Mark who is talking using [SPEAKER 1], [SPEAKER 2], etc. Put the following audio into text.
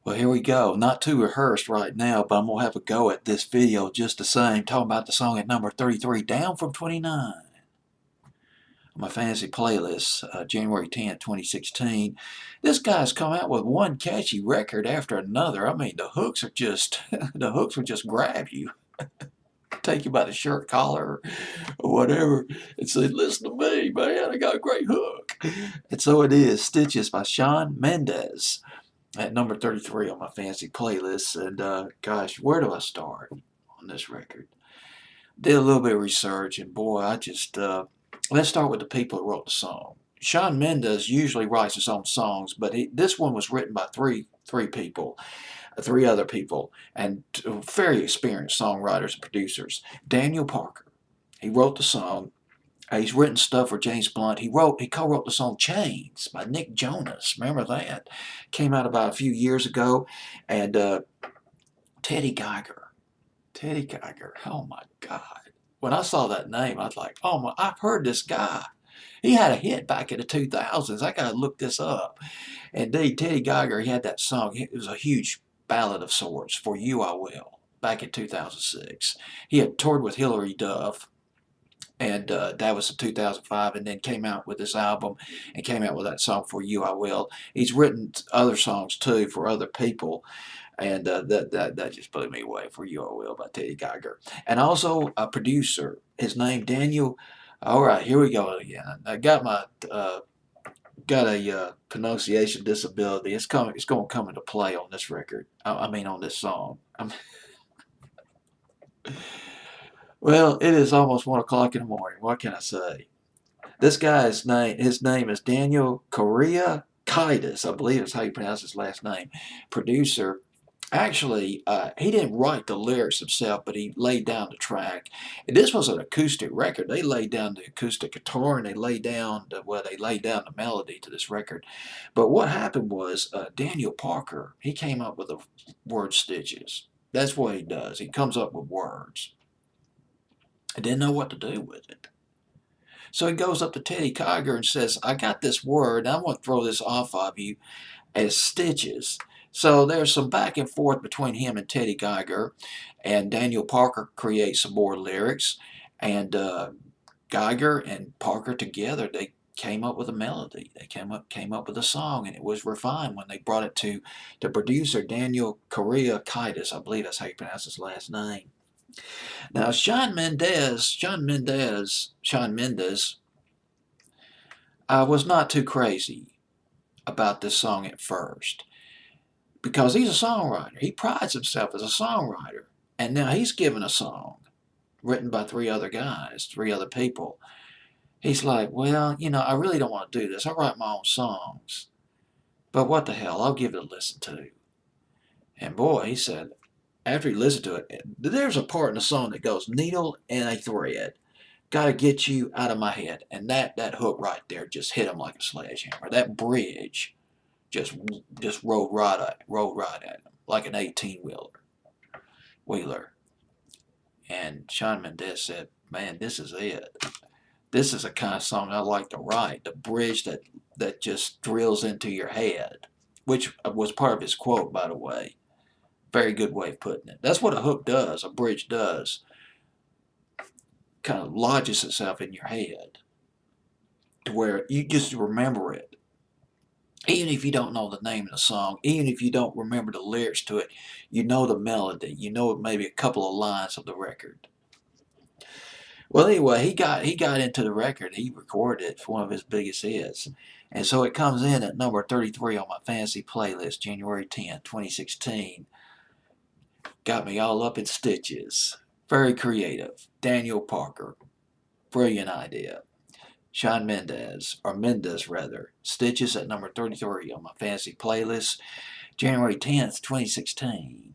[SPEAKER 1] Well, here we go. Not too rehearsed right now, but I'm going to have a go at this video just the same. Talking about the song at number 33, Down from 29. On my fantasy playlist, January 10th, 2016. This guy's come out with one catchy record after another. I mean, the hooks are just, the hooks will just grab you, take you by the shirt collar or whatever, and say, listen to me, man, I got a great hook. And so it is, Stitches by Shawn Mendes at number 33 on my fancy playlist. And gosh, where do I start on this record? Did a little bit of research, and boy, let's start with the people who wrote the song. Shawn Mendes usually writes his own songs, but this one was written by three people, three other people, and very experienced songwriters and producers. Daniel Parker, he wrote the song. He's written stuff for James Blunt. He co-wrote the song Chains by Nick Jonas. Remember that? Came out about a few years ago. And Teddy Geiger. Teddy Geiger. Oh my God. When I saw that name, I was like, oh my, I've heard this guy. He had a hit back in the 2000s. I got to look this up. Indeed, Teddy Geiger, he had that song. It was a huge ballad of sorts, For You I Will, back in 2006. He had toured with Hilary Duff. And that was in 2005, and then came out with this album and came out with that song For You I Will. He's written other songs too for other people, and that just blew me away. For You I Will by Teddy Geiger. And also a producer, his name Daniel. All right, here we go again. I got my got a pronunciation disability. It's coming. It's going to come into play on this record. I mean on this song. Well, it is almost 1 o'clock in the morning. What can I say? This guy's name, his name is Daniel Correa Kaitis, I believe is how you pronounce his last name. Producer. Actually, he didn't write the lyrics himself, but he laid down the track. And this was an acoustic record. They laid down the acoustic guitar and they laid down the melody to this record. But what happened was Daniel Parker, he came up with the word stitches. That's what he does. He comes up with words. I didn't know what to do with it. So he goes up to Teddy Geiger and says, I got this word, and I'm going to throw this off of you as stitches. So there's some back and forth between him and Teddy Geiger, and Daniel Parker creates some more lyrics, and Geiger and Parker together, they came up with a melody. They came up with a song, and it was refined when they brought it to the producer, Daniel Correa Kaitis. I believe that's how you pronounce his last name. Now, Shawn Mendes was not too crazy about this song at first because he's a songwriter. He prides himself as a songwriter. And now he's given a song written by three other guys, three other people. He's like, well, I really don't want to do this. I write my own songs. But what the hell, I'll give it a listen to. And boy, he said, after he listened to it, there's a part in the song that goes, needle and a thread. Gotta get you out of my head. And that hook right there just hit him like a sledgehammer. That bridge just rolled right at him like an 18-wheeler. And Shawn Mendes said, man, this is it. This is the kind of song I like to write. The bridge that just drills into your head, which was part of his quote, by the way. Very good way of putting it. That's what a hook does, a bridge does. Kind of lodges itself in your head to where you just remember it. Even if you don't know the name of the song, even if you don't remember the lyrics to it, you know the melody. You know maybe a couple of lines of the record. Well, anyway, he got into the record. He recorded it for one of his biggest hits. And so it comes in at number 33 on my fantasy playlist, January 10th, 2016. Got me all up in stitches. Very creative. Daniel Parker. Brilliant idea. Shawn Mendes, or Mendes rather. Stitches at number 33 on my fantasy playlist. January 10th, 2016.